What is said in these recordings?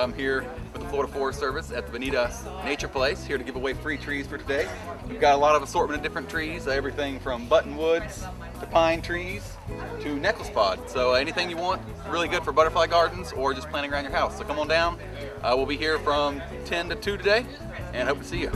I'm here with the Florida Forest Service at the Bonita Nature Place, here to give away free trees for today. We've got a lot of assortment of different trees, everything from buttonwoods to pine trees to necklace pod. So anything you want, really good for butterfly gardens or just planting around your house. So come on down. We'll be here from 10 to 2 today, and hope to see you.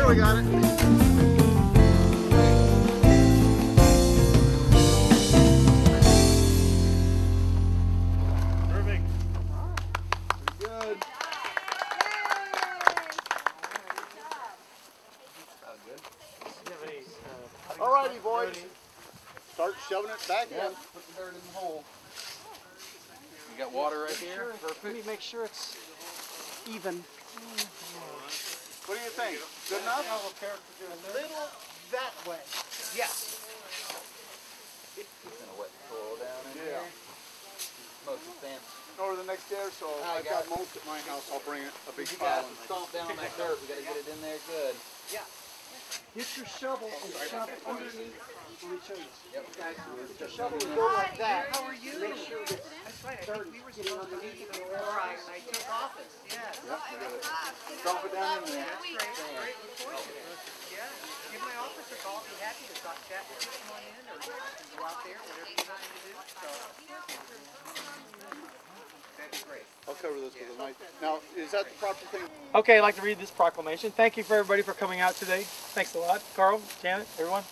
We got it. Perfect. Pretty good. Alrighty, boys. Start shoving it back in. Put the dirt in the hole. You got water right here. Perfect. Let me make sure it's even. What do you think? Good enough? A little that way. Yeah. Gonna wet the soil down in here. Most of the sand. Over the next day or so, I've got most at my house. I'll bring a big You pile. got to stomp down on that dirt. We got to get it in there good. Yeah. Get your shovel and shove it underneath. Let me show you. Yep. Get your shovel and go like that. How are you? Make sure that dirt is getting underneath it. I took office, yes. Dump it down in there. That's great, good point. Yeah, give my office a call, I'll be happy to talk, chat with you, come on in, or go out there, whatever you want me to do, so. That'd be great. I'll cover this with a knife. Now, is that the proper thing? Okay, I'd like to read this proclamation. Thank you for everybody for coming out today. Thanks a lot, Carl, Janet, everyone.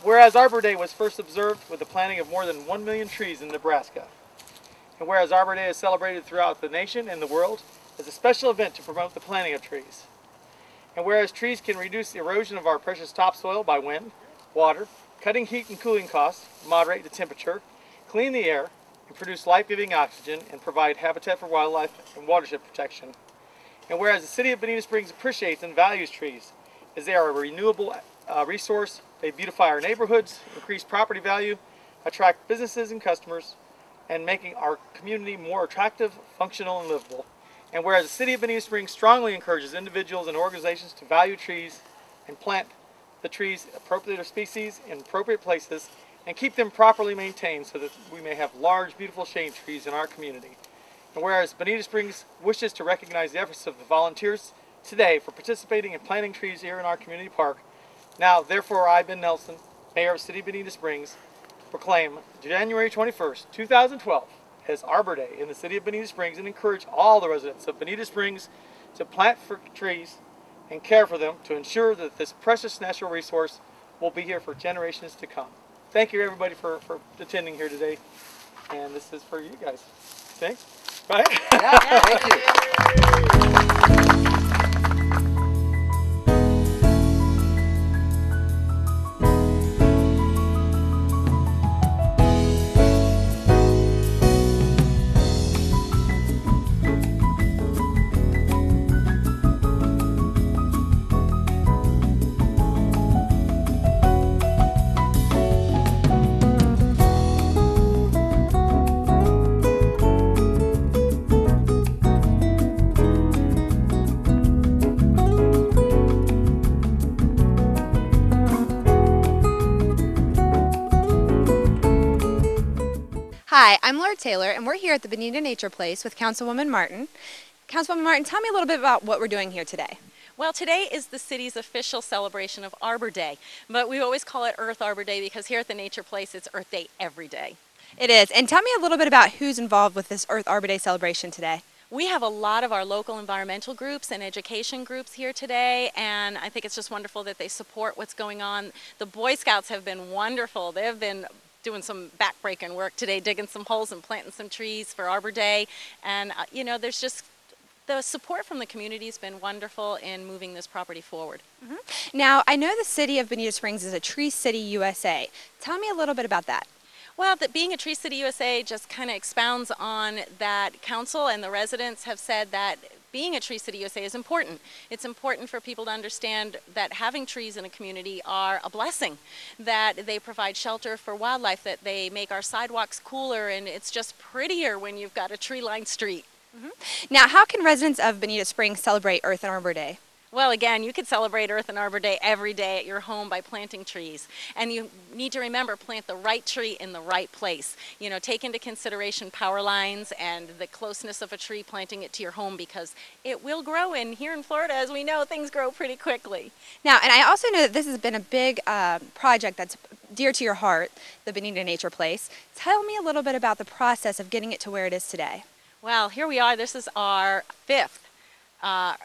Whereas Arbor Day was first observed with the planting of more than 1 million trees in Nebraska. And whereas Arbor Day is celebrated throughout the nation and the world as a special event to promote the planting of trees. And whereas trees can reduce the erosion of our precious topsoil by wind, water, cutting heat and cooling costs, moderate the temperature, clean the air, and produce life-giving oxygen and provide habitat for wildlife and watershed protection. And whereas the city of Bonita Springs appreciates and values trees as they are a renewable resource, they beautify our neighborhoods, increase property value, attract businesses and customers, and making our community more attractive, functional, and livable. And whereas the city of Bonita Springs strongly encourages individuals and organizations to value trees and plant the trees appropriate species in appropriate places and keep them properly maintained so that we may have large, beautiful shade trees in our community. And whereas Bonita Springs wishes to recognize the efforts of the volunteers today for participating in planting trees here in our community park, now therefore I, Ben Nelson, Mayor of the City of Bonita Springs, proclaim January 21st, 2012 as Arbor Day in the City of Bonita Springs and encourage all the residents of Bonita Springs to plant trees and care for them to ensure that this precious natural resource will be here for generations to come. Thank you everybody for attending here today, and this is for you guys. Thanks. Bye. Yeah, thank you. Hi, I'm Laura Taylor, and we're here at the Bonita Nature Place with Councilwoman Martin. Councilwoman Martin, tell me a little bit about what we're doing here today. Well, today is the city's official celebration of Arbor Day, but we always call it Earth Arbor Day because here at the Nature Place it's Earth Day every day. It is, and tell me a little bit about who's involved with this Earth Arbor Day celebration today. We have a lot of our local environmental groups and education groups here today, and I think it's just wonderful that they support what's going on. The Boy Scouts have been wonderful. They've been doing some backbreaking work today, digging some holes and planting some trees for Arbor Day, and you know, there's just the support from the community has been wonderful in moving this property forward. Now, I know the city of Bonita Springs is a Tree City USA. Tell me a little bit about that. Well, that being a Tree City USA just kind of expounds on that. Council and the residents have said that being a Tree City USA is important. It's important for people to understand that having trees in a community are a blessing, that they provide shelter for wildlife, that they make our sidewalks cooler, and it's just prettier when you've got a tree-lined street. Now, how can residents of Bonita Springs celebrate Earth and Arbor Day? Well, again, you could celebrate Earth and Arbor Day every day at your home by planting trees. And you need to remember, plant the right tree in the right place. You know, take into consideration power lines and the closeness of a tree, planting it to your home, because it will grow. And here in Florida, as we know, things grow pretty quickly. Now, and I also know that this has been a big project that's dear to your heart, the Bonita Nature Place. Tell me a little bit about the process of getting it to where it is today. Well, here we are. This is our 5th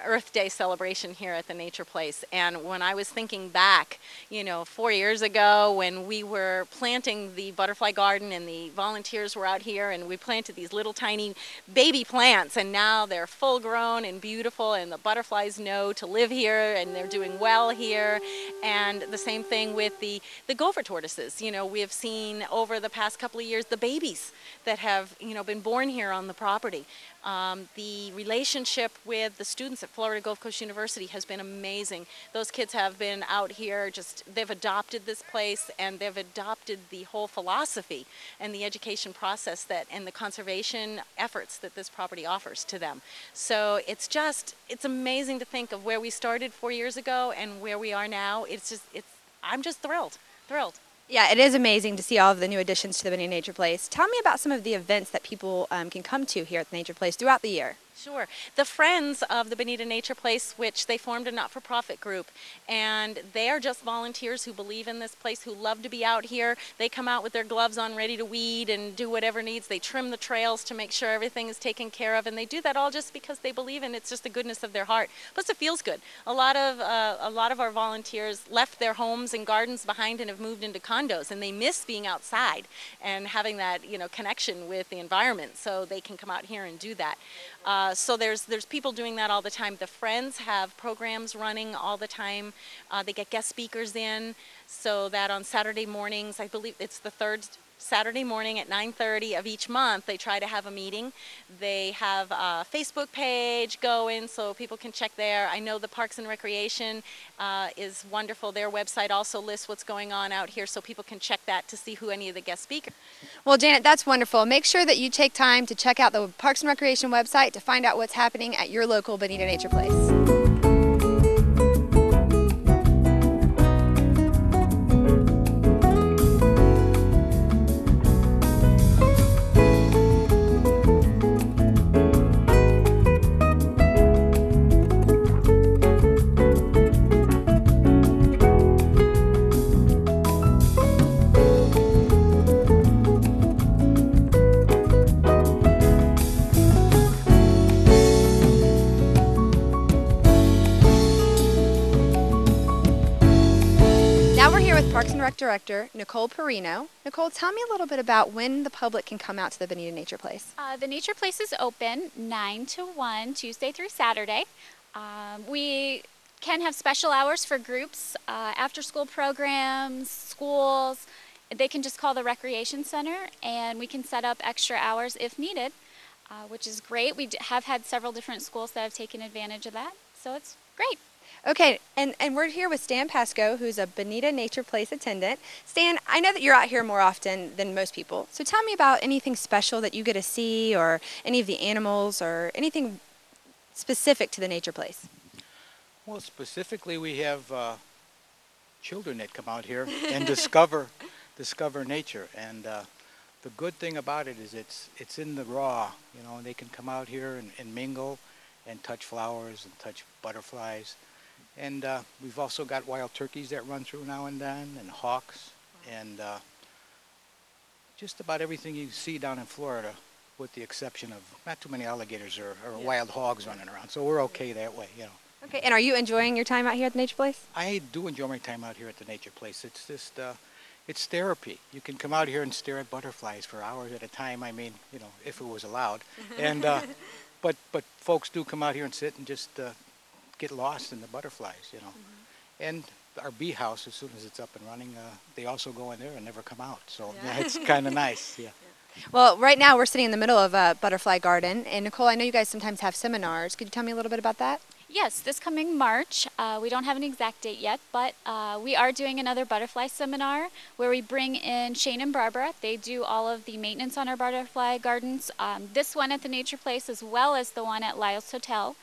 Earth Day celebration here at the Nature Place. And when I was thinking back, you know, 4 years ago when we were planting the butterfly garden and the volunteers were out here and we planted these little tiny baby plants, and now they're full grown and beautiful, and the butterflies know to live here and they're doing well here. And the same thing with the gopher tortoises. You know, we have seen over the past couple of years the babies that have, you know, been born here on the property. The relationship with the students at Florida Gulf Coast University has been amazing. Those kids have been out here, they've adopted this place, and they've adopted the whole philosophy and the education process and the conservation efforts that this property offers to them. So it's amazing to think of where we started 4 years ago and where we are now. I'm just thrilled. Yeah, it is amazing to see all of the new additions to the Bonita Nature Place. Tell me about some of the events that people can come to here at the Nature Place throughout the year. Sure. The Friends of the Bonita Nature Place, which they formed a not-for-profit group, and they are just volunteers who believe in this place, who love to be out here. They come out with their gloves on, ready to weed and do whatever needs. They trim the trails to make sure everything is taken care of, and they do that all just because they believe in it. It's just the goodness of their heart. Plus, it feels good. A lot of our volunteers left their homes and gardens behind and have moved into condos, and they miss being outside and having that, you know, connection with the environment, so they can come out here and do that. So there's people doing that all the time. The Friends have programs running all the time. They get guest speakers in, so that on Saturday mornings, I believe it's the third Saturday morning at 9:30 of each month, they try to have a meeting. They have a Facebook page going, so people can check there. I know the Parks and Recreation is wonderful. Their website also lists what's going on out here, so people can check that to see who any of the guest speakers. Well, Janet, that's wonderful. Make sure that you take time to check out the Parks and Recreation website to find out what's happening at your local Bonita Nature Place. Now we're here with Parks and Rec Director Nicole Perino. Nicole, tell me a little bit about when the public can come out to the Bonita Nature Place. The Nature Place is open 9 to 1, Tuesday through Saturday. We can have special hours for groups, after-school programs, schools. They can just call the Recreation Center, and we can set up extra hours if needed, which is great. We have had several different schools that have taken advantage of that, so it's great. Okay, and we're here with Stan Pasco, who's a Bonita Nature Place attendant. Stan, I know that you're out here more often than most people, so tell me about anything special that you get to see, or any of the animals, or anything specific to the Nature Place. Well, specifically, we have children that come out here and discover nature. And the good thing about it is it's in the raw. You know, they can come out here and mingle and touch flowers and touch butterflies. And we've also got wild turkeys that run through now and then, and hawks, and just about everything you see down in Florida with the exception of not too many alligators or wild hogs running around. So we're okay that way, you know. Okay, and are you enjoying your time out here at the Nature Place? I do enjoy my time out here at the Nature Place. It's just, it's therapy. You can come out here and stare at butterflies for hours at a time. I mean, you know, if it was allowed. And but folks do come out here and sit and just get lost in the butterflies, you know. And our bee house, as soon as it's up and running, they also go in there and never come out. So yeah, it's kind of nice. Yeah. Well, right now we're sitting in the middle of a butterfly garden. And Nicole, I know you guys sometimes have seminars. Could you tell me a little bit about that? Yes, this coming March, we don't have an exact date yet, but we are doing another butterfly seminar where we bring in Shane and Barbara. They do all of the maintenance on our butterfly gardens. This one at the Nature Place as well as the one at Lyle's Hotel.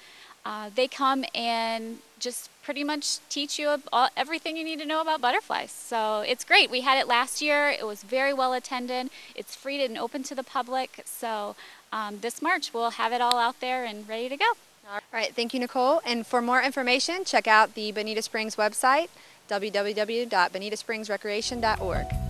They come and just pretty much teach you everything you need to know about butterflies. So it's great. We had it last year. It was very well attended. It's free and open to the public. So this March we'll have it all out there and ready to go. All right, thank you, Nicole. And for more information, check out the Bonita Springs website, www.bonitaspringsrecreation.org.